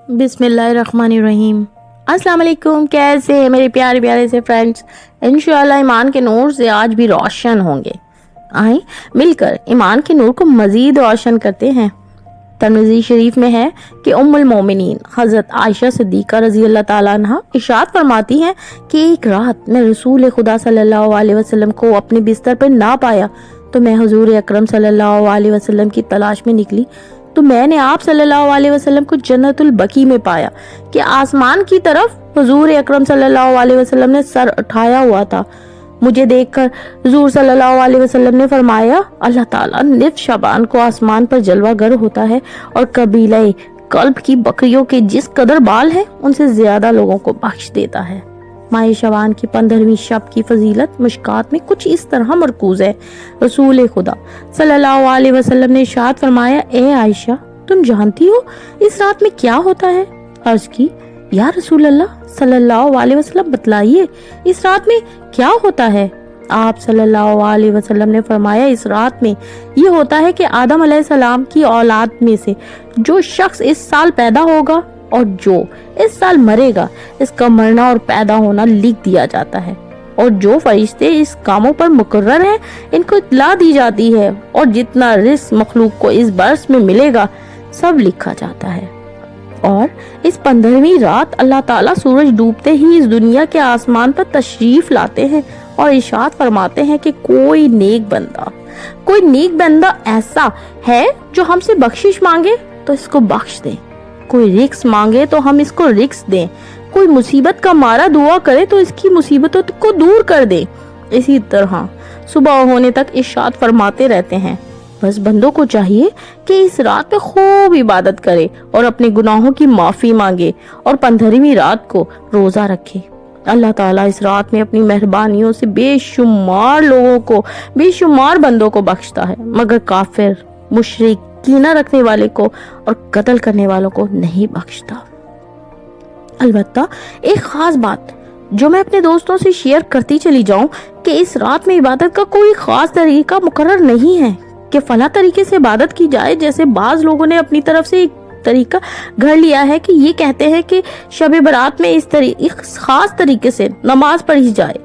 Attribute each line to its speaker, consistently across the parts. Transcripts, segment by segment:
Speaker 1: बिस्मिल्लाहिर्रहमानिर्रहीम। अस्सलाम वालेकुम। कैसे हैं मेरे प्यारे प्यारे से फ्रेंड्स? इंशाअल्लाह ईमान के नूर से आज भी रोशन होंगे। आए मिलकर ईमान के नूर को मजीद रोशन करते हैं। तिरमिज़ी शरीफ में है कि उम्मुल मोमिनीन हज़रत आयशा सिद्दीक़ा रज़ी अल्लाह ताला अन्हा इरशाद फरमाती हैं कि एक रात मैं रसूल खुदा सल्लल्लाहु अलैहि वसल्लम को अपने बिस्तर पर ना पाया तो मैं हुजूर अकरम सल्लल्लाहु अलैहि वसल्लम की तलाश में निकली तो मैंने आप सल्लल्लाहु अलैहि वसल्लम को जन्नतुल बकी में पाया कि आसमान की तरफ हुजूर अकरम सल्लल्लाहु अलैहि वसल्लम ने सर उठाया हुआ था। मुझे देखकर हुजूर सल्लल्लाहु अलैहि वसल्लम ने फरमाया, अल्लाह ताला निफ शबान को आसमान पर जलवागर होता है और कबीले कल्ब की बकरियों के जिस कदर बाल है उनसे ज्यादा लोगों को बख्श देता है। माह शबान की 15वीं शब की फजीलत मुश्कात में कुछ इस तरह मरकूज है। रसूल खुदा सल्लल्लाहु अलैहि वसल्लम ने इरशाद फरमाया, ए आयशा तुम जानती हो इस रात में क्या होता है? अर्ज की, या रसूल अल्लाह सल्लल्लाहु अलैहि वसल्लम बतलाइए इस रात में क्या होता है? आप सल्लल्लाहु अलैहि वसल्लम ने फरमाया, इस रात में ये होता है कि आदम अलैहिस्सलाम की औलाद में से जो शख्स इस साल पैदा होगा और जो इस साल मरेगा इसका मरना और पैदा होना लिख दिया जाता है और जो फरिश्ते इस कामों पर मुकर्रर हैं इनको इत्तला दी जाती है और जितना रिस्क मखलूक को इस बरस में मिलेगा सब लिखा जाता है। और इस 15वीं रात अल्लाह ताला सूरज डूबते ही इस दुनिया के आसमान पर तशरीफ लाते हैं और इरशाद फरमाते हैं कि कोई नेक बंदा ऐसा है जो हमसे बख्शिश मांगे तो इसको बख्श दें, कोई रिक्स मांगे तो हम इसको रिक्स दें, कोई मुसीबत का मारा दुआ करे तो इसकी मुसीबतों को दूर कर दे। इसी तरह सुबह होने तक इरशाद फरमाते रहते हैं। बस बंदों को चाहिए कि इस रात में खूब इबादत करे और अपने गुनाहों की माफी मांगे और 15वीं रात को रोजा रखे। अल्लाह ताला इस रात में अपनी मेहरबानियों से बेशुमार बंदों को बख्शता है, मगर काफिर, मुशरिक, कीना रखने वाले को और कत्ल करने वालों को नहीं बख्शता। अलबत्ता एक खास बात जो मैं अपने दोस्तों से शेयर करती चली जाऊं कि इस रात में इबादत का कोई खास तरीका मुकर्रर नहीं है कि फला तरीके से इबादत की जाए। जैसे बाज लोगों ने अपनी तरफ से एक तरीका घर लिया है कि ये कहते हैं कि शब बरात में इस खास तरीके से नमाज पढ़ी जाए,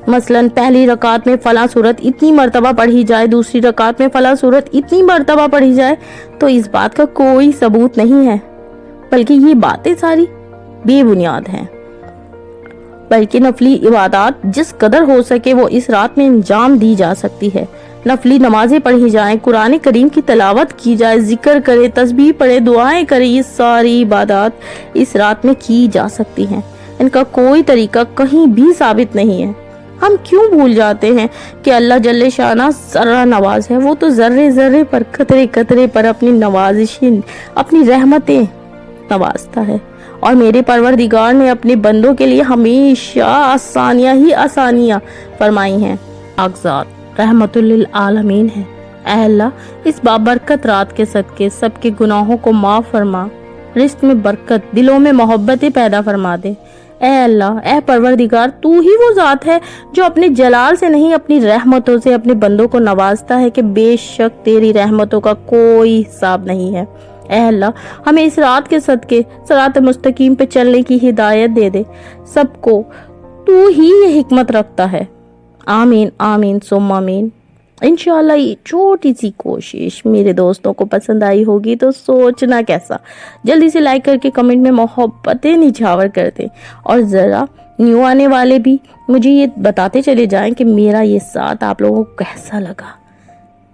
Speaker 1: मसलन पहली रकात में फला सूरत इतनी मर्तबा पढ़ी जाए, दूसरी रकात में फला सूरत इतनी मर्तबा पढ़ी जाए, तो इस बात का कोई सबूत नहीं है, बल्कि ये बातें सारी बेबुनियाद हैं। बल्कि नफली इबादत जिस कदर हो सके वो इस रात में अंजाम दी जा सकती है। नफली नमाजें पढ़ी जाएं, कुरान करीम की तिलावत की जाए, जिक्र करे, तस्बीह पढ़े, दुआएं करे, ये सारी इबादत इस रात में की जा सकती हैं। इनका कोई तरीका कहीं भी साबित नहीं है। हम क्यों भूल जाते हैं कि अल्लाह जल्ले शाना जर्रा नवाज है। वो तो जर्रे जर्रे पर, कतरे कतरे पर अपनी नवाजिशें, अपनी रहमतें नवाजता है और मेरे परवरदिगार ने अपने बंदों के लिए हमेशा आसानियां फरमाई हैं। आगजात रहमतुल लिल आलमीन है। ऐ अल्लाह इस बाबरकत रात के सदके सबके गुनाहों को माफ फरमा, रिज़्क़ में बरकत, दिलों में मोहब्बतें पैदा फरमा दे। ऐ अल्लाह, ऐ परवरदिगार, तू ही वो ज़ात है जो अपने जलाल से नहीं अपनी रहमतों से अपने बंदों को नवाजता है कि बेशक तेरी रहमतों का कोई हिसाब नहीं है। ऐ अल्लाह हमें इस रात के सदके सिरात मुस्तकीम पे चलने की हिदायत दे दे। सबको तू ही ये हिकमत रखता है। आमीन आमीन सुम्मा आमीन। इंशाअल्लाह ये छोटी सी कोशिश मेरे दोस्तों को पसंद आई होगी तो सोचना कैसा, जल्दी से लाइक करके कमेंट में मोहब्बतें निछावर कर दें और ज़रा न्यू आने वाले भी मुझे ये बताते चले जाएं कि मेरा ये साथ आप लोगों को कैसा लगा।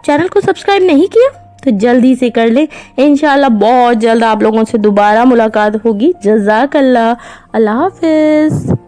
Speaker 1: चैनल को सब्सक्राइब नहीं किया तो जल्दी से कर ले। इंशाअल्लाह बहुत जल्द आप लोगों से दोबारा मुलाकात होगी। जज़ाकल्लाह। अल्लाह हाफिज़।